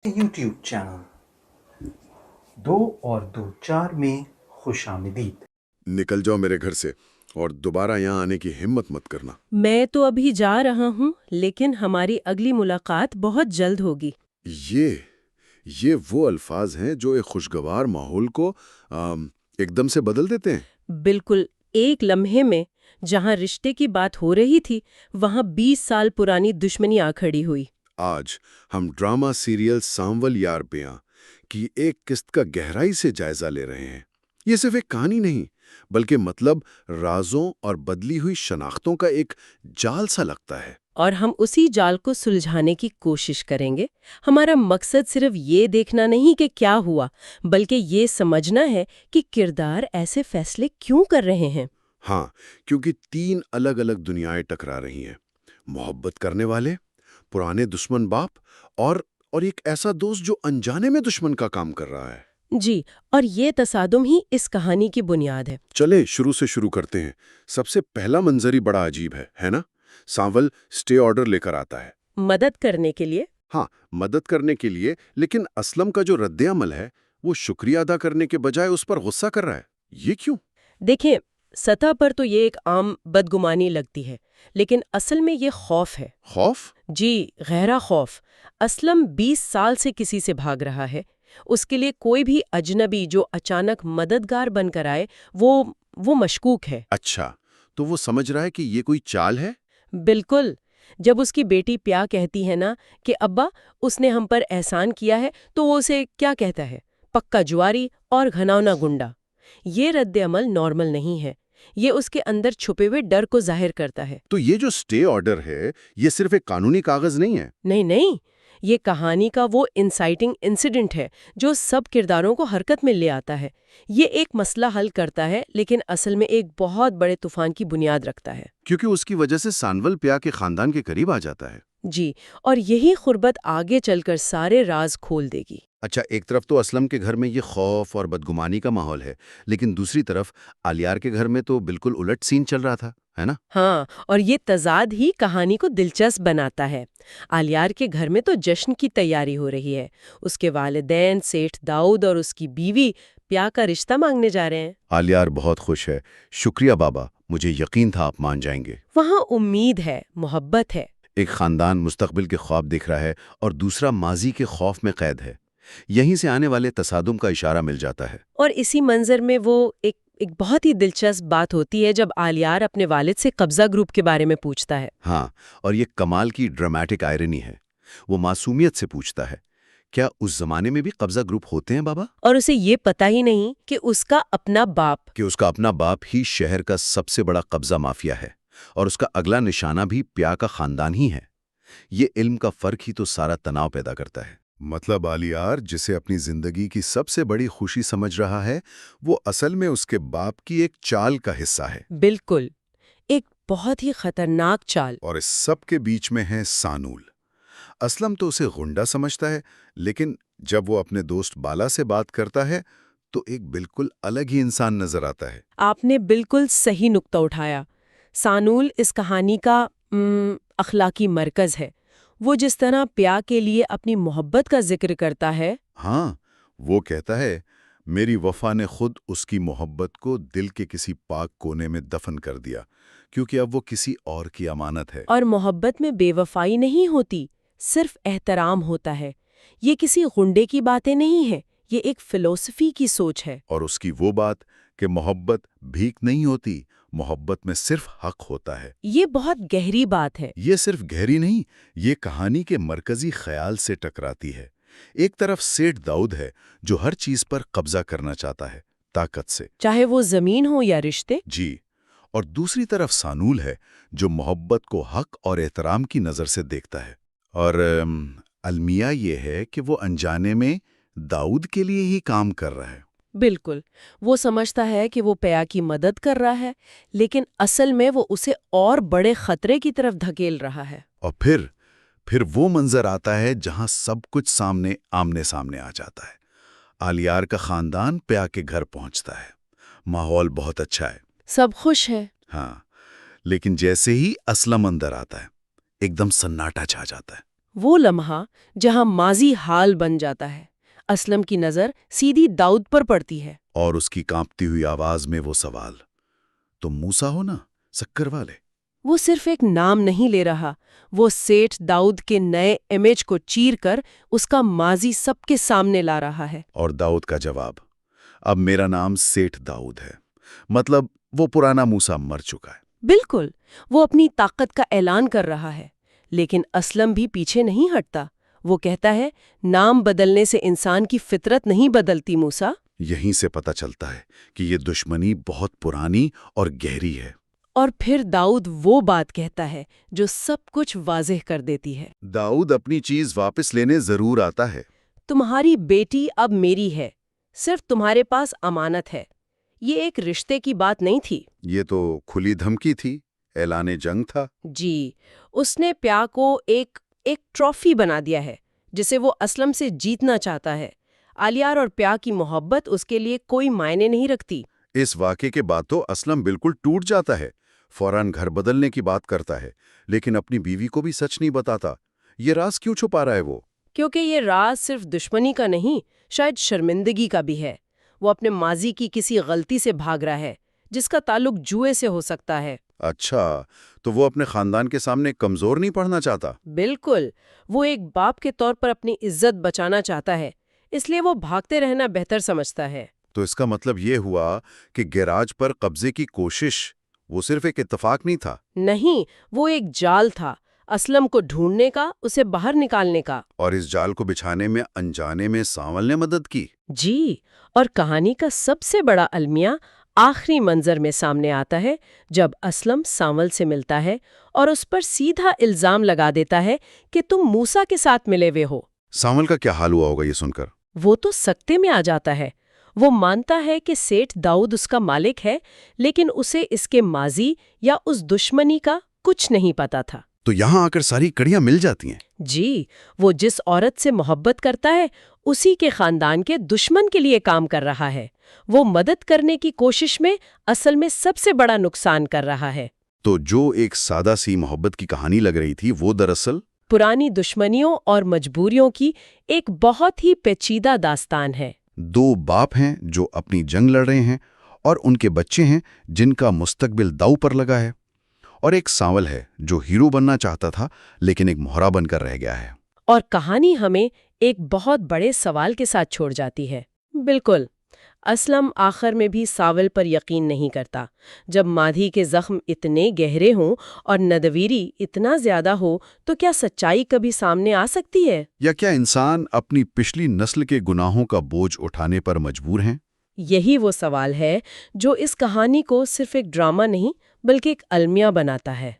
YouTube channel 2 और 2 4 में खुश आमदीद। निकल जाओ मेरे घर से और दोबारा यहाँ आने की हिम्मत मत करना। मैं तो अभी जा रहा हूँ, लेकिन हमारी अगली मुलाकात बहुत जल्द होगी। ये ये वो अल्फाज हैं जो एक खुशगवार माहौल को एकदम से बदल देते हैं। बिल्कुल, एक लम्हे में जहाँ रिश्ते की बात हो रही थी, वहाँ 20 साल पुरानी दुश्मनी आ खड़ी हुई। आज हम ड्रामा सीरियल सांवल यार पियां की एक किस्त का गहराई से जायजा ले रहे हैं। ये सिर्फ एक कहानी नहीं, बल्कि मतलब राजों और बदली हुई शनाख्तों का एक जाल सा लगता है। और हम उसी जाल को सुलझाने की कोशिश करेंगे। हमारा मकसद सिर्फ ये देखना नहीं कि क्या हुआ, बल्कि ये समझना है कि किरदार ऐसे फैसले क्यों कर रहे हैं। हाँ, क्योंकि 3 अलग अलग दुनियाएं टकरा रही हैं। मोहब्बत करने वाले, पुराने दुश्मन बाप और एक ऐसा दोस्त जो अनजाने में दुश्मन का काम कर रहा है। जी, और ये तसादुम ही इस कहानी की बुनियाद है। चले शुरू से शुरू करते हैं। सबसे पहला मंजर ही बड़ा अजीब है ना? सांवल स्टे ऑर्डर लेकर आता है। मदद करने के लिए। हाँ, मदद करने के लिए, लेकिन असलम का जो रद्द-ए-अमल है, वो शुक्रिया अदा करने के बजाय उस पर गुस्सा कर रहा है। ये क्यों? देखें, सतह पर तो ये एक आम बदगुमानी लगती है, लेकिन असल में ये खौफ है। खौफ? जी, गहरा खौफ। असलम 20 साल से किसी से भाग रहा है। उसके लिए कोई भी अजनबी जो अचानक मददगार बनकर आए, वो मशकूक है। अच्छा, तो वो समझ रहा है कि ये कोई चाल है? बिल्कुल। जब उसकी बेटी प्या कहती है ना कि अब्बा, उसने हम पर एहसान किया है, तो वो उसे क्या कहता है? पक्का जुआरी और घनौना गुंडा। ये रद्द-ए-अमल नॉर्मल नहीं है। ये उसके अंदर छुपे हुए डर को जाहिर करता है। तो ये जो स्टे ऑर्डर है, ये सिर्फ एक कानूनी कागज नहीं है। नहीं नहीं, ये कहानी का वो इंसाइटिंग इंसिडेंट है जो सब किरदारों को हरकत में ले आता है। ये एक मसला हल करता है, लेकिन असल में एक बहुत बड़े तूफान की बुनियाद रखता है। क्योंकि उसकी वजह से सांवल प्या के खानदान के करीब आ जाता है। जी, और यही खुर्बत आगे चलकर सारे राज खोल देगी। अच्छा, एक तरफ तो असलम के घर में ये खौफ और बदगुमानी का माहौल है, लेकिन दूसरी तरफ आलियार के घर में तो बिल्कुल उलट सीन चल रहा था, है ना? हाँ, और ये तजाद ही कहानी को दिलचस्प बनाता है। आलियार के घर में तो जश्न की तैयारी हो रही है। उसके वालिदैन सेठ दाऊद और उसकी बीवी प्या का रिश्ता मांगने जा रहे हैं। आलियार बहुत खुश है। शुक्रिया बाबा, मुझे यकीन था आप मान जाएंगे। वहाँ उम्मीद है, मोहब्बत है। एक खानदान मुस्तकबिल के ख्वाब देख रहा है और दूसरा माजी के खौफ में कैद है। यहीं से आने वाले तसादुम का इशारा मिल जाता है। और इसी मंजर में वो एक बहुत ही दिलचस्प बात होती है जब आलियार अपने वालिद से कब्जा ग्रुप के बारे में पूछता है। हाँ, और ये कमाल की ड्रामेटिक आयरनी है। वो मासूमियत से पूछता है, क्या उस जमाने में भी कब्जा ग्रुप होते हैं बाबा? और उसे ये पता ही नहीं कि उसका अपना बाप ही शहर का सबसे बड़ा कब्जा माफिया है और उसका अगला निशाना भी प्या का खानदान ही है। ये इल्म का फर्क ही तो सारा तनाव पैदा करता है। मतलब आलियार, जिसे अपनी जिंदगी की सबसे बड़ी खुशी समझ रहा है, वो असल में उसके बाप की एक चाल का हिस्सा है। बिल्कुल, एक बहुत ही खतरनाक चाल। और इस सब के बीच में है सानूल। असलम तो उसे गुंडा समझता है, लेकिन जब वो अपने दोस्त बाला से बात करता है तो एक बिल्कुल अलग ही इंसान नजर आता है। आपने बिल्कुल सही नुक्ता उठाया। सानूल इस कहानी का अखलाकी मरकज है। वो जिस तरह प्या के लिए अपनी मोहब्बत का जिक्र करता है। हाँ, वो कहता है, मेरी वफा ने खुद उसकी मोहब्बत को दिल के किसी पाक कोने में दफन कर दिया, क्योंकि अब वो किसी और की अमानत है। और मोहब्बत में बेवफाई नहीं होती, सिर्फ एहतराम होता है। ये किसी गुंडे की बातें नहीं है, ये एक फिलॉसफी की सोच है। और उसकी वो बात कि मोहब्बत भीख नहीं होती, मोहब्बत में सिर्फ हक होता है। ये बहुत गहरी बात है। ये सिर्फ गहरी नहीं, ये कहानी के मरकजी ख्याल से टकराती है। एक तरफ सेठ दाऊद है जो हर चीज पर कब्जा करना चाहता है, ताकत से, चाहे वो जमीन हो या रिश्ते। जी। और दूसरी तरफ सानूल है जो मोहब्बत को हक और एहतराम की नज़र से देखता है। और अलमिया ये है कि वो अनजाने में दाऊद के लिए ही काम कर रहा है। बिल्कुल, वो समझता है कि वो प्या की मदद कर रहा है, लेकिन असल में वो उसे और बड़े खतरे की तरफ धकेल रहा है। और फिर वो मंजर आता है जहां सब कुछ आमने सामने आ जाता है। आलियार का खानदान प्या के घर पहुंचता है। माहौल बहुत अच्छा है, सब खुश है। हाँ, लेकिन जैसे ही असलम अंदर आता है, एकदम सन्नाटा छा जाता है। وہ لمحہ جہاں ماضی حال بن جاتا ہے، اسلم کی نظر سیدھی داؤد پر پڑتی ہے۔ اور اس کی کانپتی ہوئی آواز میں وہ سوال، تم موسیٰ ہو نا، سکر والے؟ وہ صرف ایک نام نہیں لے رہا، وہ سیٹھ داؤد کے نئے امیج کو چیر کر اس کا ماضی سب کے سامنے لا رہا ہے۔ اور داؤد کا جواب، اب میرا نام سیٹھ داؤد ہے، مطلب وہ پرانا موسیٰ مر چکا ہے۔ بالکل، وہ اپنی طاقت کا اعلان کر رہا ہے، لیکن اسلم بھی پیچھے نہیں ہٹتا۔ وہ کہتا ہے، نام بدلنے سے انسان کی فطرت نہیں بدلتی موسیٰ۔ یہیں سے پتہ چلتا ہے کہ یہ دشمنی بہت پرانی اور گہری ہے۔ اور پھر داؤد وہ بات کہتا ہے جو سب کچھ واضح کر دیتی ہے۔ داؤد اپنی چیز واپس لینے ضرور آتا ہے۔ تمہاری بیٹی اب میری ہے، صرف تمہارے پاس امانت ہے۔ یہ ایک رشتے کی بات نہیں تھی۔ یہ تو کھلی دھمکی تھی، اعلان جنگ تھا۔ جی، اس نے پیا کو ایک ٹرافی بنا دیا ہے جسے وہ اسلم سے جیتنا چاہتا ہے۔ آلیار اور پیا کی محبت اس کے لیے کوئی معنی نہیں رکھتی۔ اس واقعے کے بعد تو اسلم بالکل ٹوٹ جاتا ہے، فوراً گھر بدلنے کی بات کرتا ہے، لیکن اپنی بیوی کو بھی سچ نہیں بتاتا۔ یہ راز کیوں چھپا رہا ہے وہ؟ کیونکہ یہ راز صرف دشمنی کا نہیں، شاید شرمندگی کا بھی ہے۔ وہ اپنے ماضی کی کسی غلطی سے بھاگ رہا ہے جس کا تعلق جوئے سے ہو سکتا ہے۔ اچھا، تو وہ اپنے خاندان کے سامنے کمزور نہیں پڑھنا چاہتا؟ بالکل، وہ ایک باپ کے طور پر اپنی عزت بچانا چاہتا ہے، اس لیے وہ بھاگتے رہنا بہتر سمجھتا ہے۔ تو اس کا مطلب یہ ہوا کہ گیراج پر قبضے کی کوشش وہ صرف ایک اتفاق نہیں تھا؟ نہیں، وہ ایک جال تھا، اسلم کو ڈھونڈنے کا، اسے باہر نکالنے کا۔ اور اس جال کو بچھانے میں انجانے میں سانول نے مدد کی۔ جی، اور کہانی کا سب سے بڑا المیہ آخری منظر میں سامنے آتا ہے جب اسلم سانول سے ملتا ہے اور اس پر سیدھا الزام لگا دیتا ہے کہ تم موسیٰ کے ساتھ ملے ہوئے ہو۔ سانول کا کیا حال ہوا ہوگا یہ سن کر؟ وہ تو سکتے میں آ جاتا ہے۔ وہ مانتا ہے کہ سیٹھ داؤد اس کا مالک ہے، لیکن اسے اس کے ماضی یا اس دشمنی کا کچھ نہیں پتا تھا۔ تو یہاں آ کر ساری کڑیاں مل جاتی ہیں۔ جی، وہ جس عورت سے محبت کرتا ہے اسی کے خاندان کے دشمن کے لیے کام کر رہا ہے۔ وہ مدد کرنے کی کوشش میں اصل میں سب سے بڑا نقصان کر رہا ہے۔ تو جو ایک سادہ سی محبت کی کہانی لگ رہی تھی وہ دراصل پرانی دشمنیوں اور مجبوریوں کی ایک بہت ہی پیچیدہ داستان ہے۔ دو باپ ہیں جو اپنی جنگ لڑ رہے ہیں، اور ان کے بچے ہیں جن کا مستقبل داؤ پر لگا ہے، اور ایک سانول ہے جو ہیرو بننا چاہتا تھا لیکن ایک مہرا بن کر رہ گیا ہے۔ اور کہانی ہمیں ایک بہت بڑے سوال کے ساتھ چھوڑ جاتی ہے۔ بالکل، اسلم آخر میں بھی سانول پر یقین نہیں کرتا۔ جب مادھی کے زخم اتنے گہرے ہوں اور ندویری اتنا زیادہ ہو تو کیا سچائی کبھی سامنے آ سکتی ہے؟ یا کیا انسان اپنی پچھلی نسل کے گناہوں کا بوجھ اٹھانے پر مجبور ہیں؟ یہی وہ سوال ہے جو اس کہانی کو صرف ایک ڈرامہ نہیں بلکہ ایک المیہ بناتا ہے۔